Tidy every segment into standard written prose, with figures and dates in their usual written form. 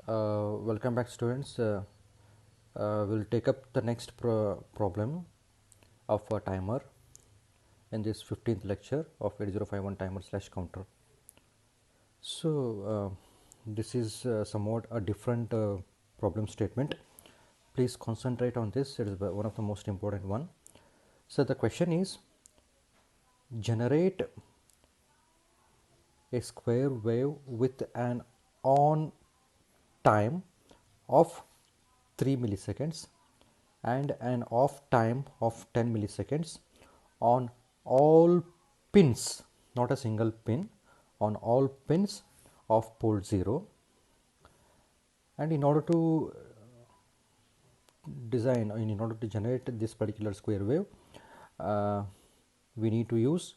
Welcome back, students. We'll take up the next problem of a timer in this 15th lecture of 8051 timer slash counter. So, this is somewhat a different problem statement. Please concentrate on this, it is one of the most important one. So, the question is generate a square wave with an on time of 3 milliseconds and an off time of 10 milliseconds on all pins, not a single pin, on all pins of pole 0. And in order to design, in order to generate this particular square wave, we need to use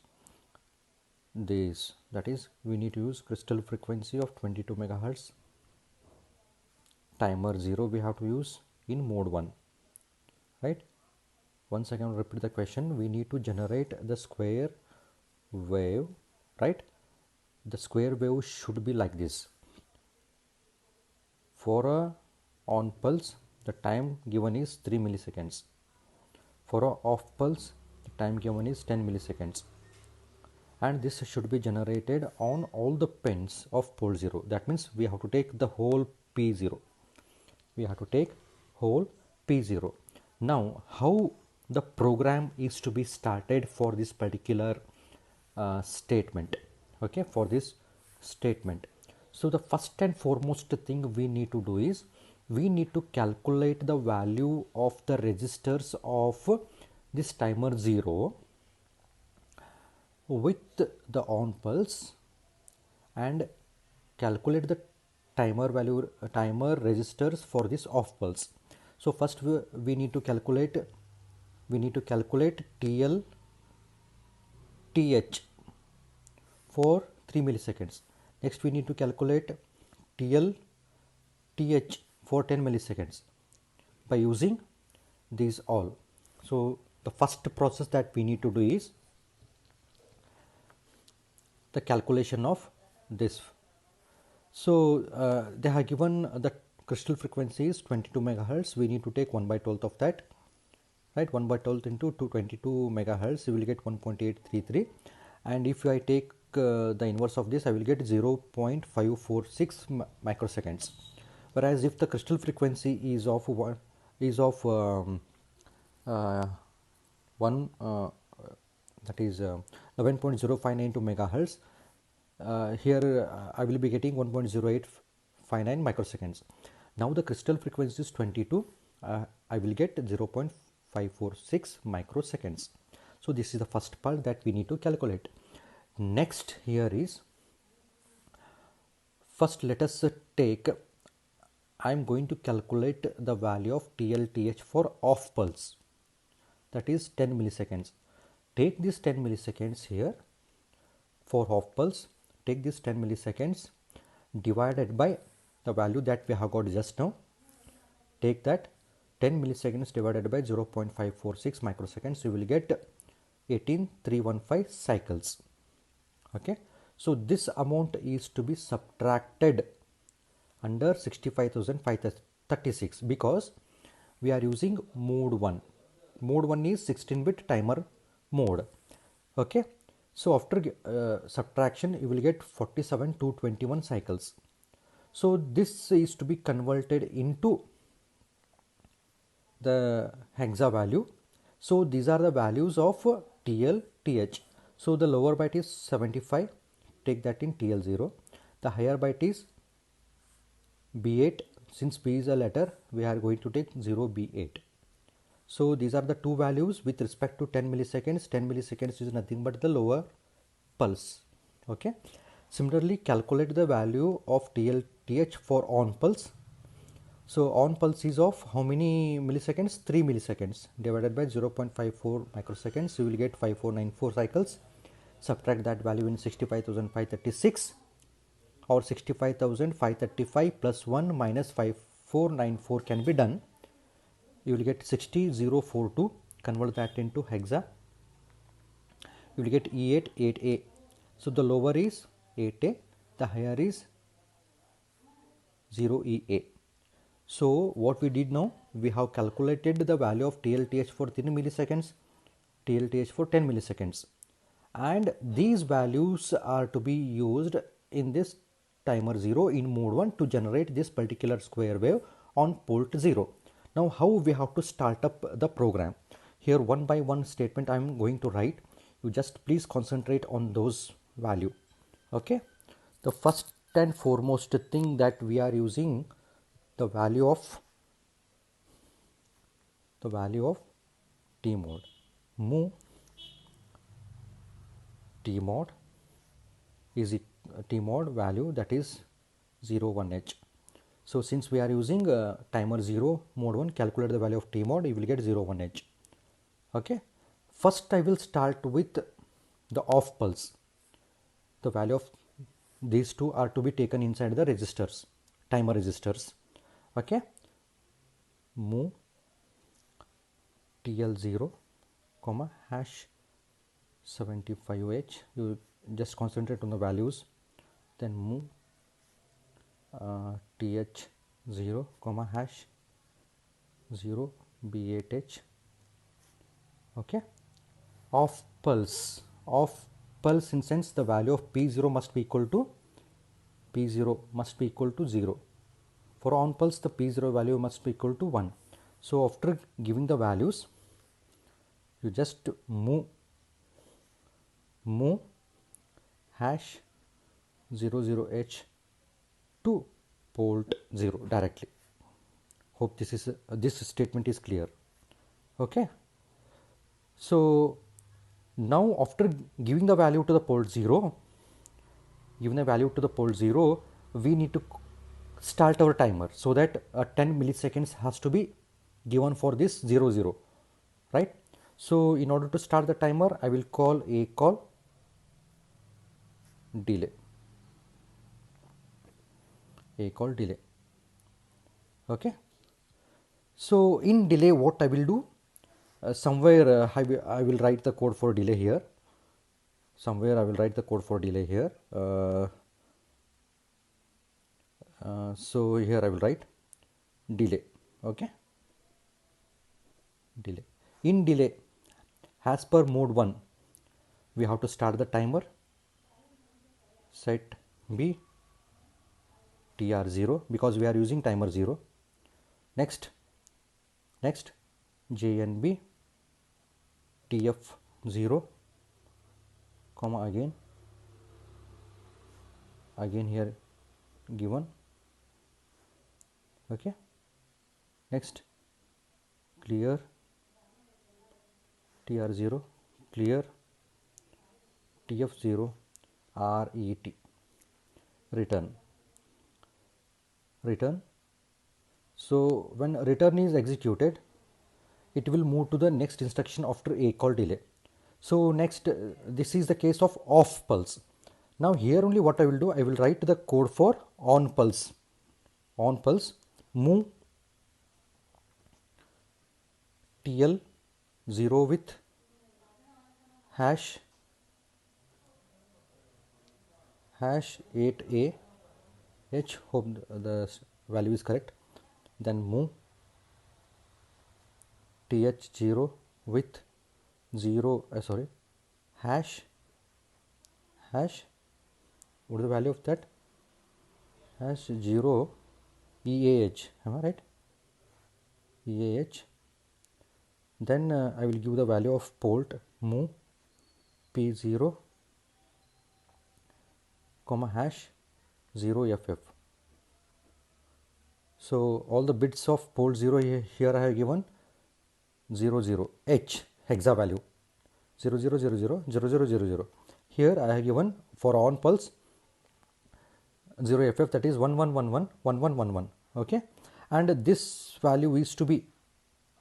this, that is, we need to use crystal frequency of 22 megahertz, timer 0 we have to use in mode 1, right? Once again, repeat the question. We need to generate the square wave, right? The square wave should be like this. For a on pulse, the time given is 3 milliseconds. For a off pulse, the time given is 10 milliseconds. And this should be generated on all the pins of pole 0. That means we have to take the whole P0. We have to take whole P0. Now, how the program is to be started for this particular statement? Okay, for this statement. So, the first and foremost thing we need to do is we need to calculate the value of the registers of this timer 0 with the on pulse and calculate the timer value, timer registers for this off pulse. So first we need to calculate TL TH for 3 milliseconds. Next we need to calculate TL TH for 10 milliseconds by using these all. So the first process that we need to do is the calculation of this. So they have given the crystal frequency is 22 megahertz. We need to take 1/12 of that, right? 1/12 into 222 megahertz, you will get 1.833, and if I take the inverse of this, I will get 0.546 microseconds. Whereas if the crystal frequency is of 11.059 megahertz, here I will be getting 1.0859 microseconds. Now the crystal frequency is 22, I will get 0.546 microseconds. So this is the first part that we need to calculate. Next here is, first let us take, I am going to calculate the value of TLTH for off pulse, that is 10 milliseconds. Take this 10 milliseconds here for off pulse, take this 10 milliseconds divided by the value that we have got just now. Take that 10 milliseconds divided by 0.546 microseconds, you will get 18,315 cycles. Okay, so this amount is to be subtracted under 65,536 because we are using mode 1. Mode 1 is 16-bit timer mode. Okay, so after subtraction, you will get 47,221 cycles. So this is to be converted into the hexa value. So these are the values of TL TH. So the lower byte is 75, take that in TL0. The higher byte is B8. Since B is a letter, we are going to take 0B8. So these are the two values with respect to 10 milliseconds. 10 milliseconds is nothing but the lower pulse. Okay. Similarly, calculate the value of TLTH for on pulse. So on pulse is of how many milliseconds? 3 milliseconds divided by 0.54 microseconds, you will get 5494 cycles. Subtract that value in 65,536 or 65,535 plus 1 minus 5494 can be done. You will get 60042. Convert that into hexa. You will get E8 8A. So the lower is 8A, the higher is 0EA. So what we did now, we have calculated the value of TLTH for 3 milliseconds, TLTH for 10 milliseconds, and these values are to be used in this timer 0 in mode 1 to generate this particular square wave on port 0. Now how we have to start up the program? Here one by one statement I am going to write. You just please concentrate on those value. Okay, the first and foremost thing that we are using the value of t mode. Move t mode is it t mode value, that is 01H. So since we are using timer 0 mode 1, calculate the value of t mode, you will get 01H. Okay, first I will start with the off pulse. The value of these two are to be taken inside the registers, timer registers. Okay, move TL0 comma hash 75H. You just concentrate on the values. Then move TH0 comma hash 0B8H. Okay, off pulse in sense the value of P0 must be equal to 0. For on pulse the P0 value must be equal to 1. So after giving the values, you just move hash 00H to port 0 directly. Hope this statement is clear. Okay, so now after giving the value to the port 0, we need to start our timer, so that 10 milliseconds has to be given for this 00, right? So in order to start the timer, I will call a call delay. Okay, so in delay what I will do, somewhere I will write the code for delay here. So here I will write delay. Okay, delay. In delay, as per mode 1, we have to start the timer, set B TR0 because we are using timer 0. Next JNB TF0 comma again here given. Okay, next clear TR0, clear TF0 RET, return. So when return is executed, it will move to the next instruction after a call delay. So next, this is the case of off pulse. Now here only what I will do, I will write the code for on pulse. Move TL0 with hash 8A H, hope the value is correct. Then move TH0 with hash what is the value of that? Hash 0 EAH, am I right? EAH. Then I will give the value of port, move P0 comma hash 0FF. So all the bits of port 0 here I have given 00H hexa value 00000000. Here I have given for on pulse 0FF, that is 11111111. Okay, and this value is to be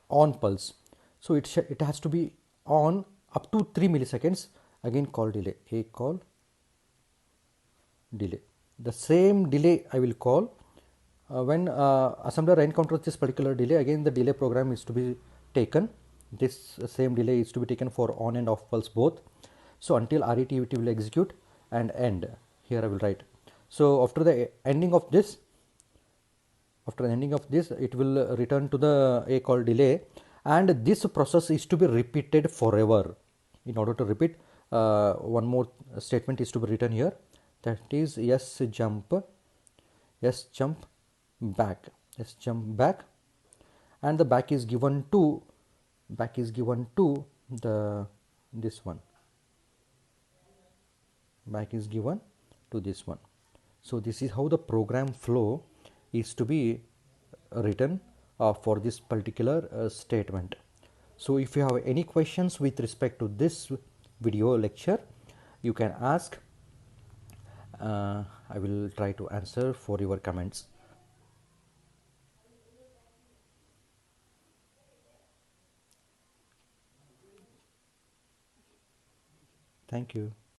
on pulse, so it has to be on up to 3 milliseconds. Again call delay, a call delay. The same delay I will call when assembler encounters this particular delay. Again the delay program is to be taken. This same delay is to be taken for on and off pulse both. So until RET will execute and end. Here I will write. So after the ending of this, After the ending of this, it will return to the a call delay, and this process is to be repeated forever. In order to repeat, one more statement is to be written here, that is s jump back, s jump back, and the back is given to the this one, back is given to this one. So this is how the program flow is to be written for this particular statement. So if you have any questions with respect to this video lecture, you can ask. I will try to answer for your comments. Thank you.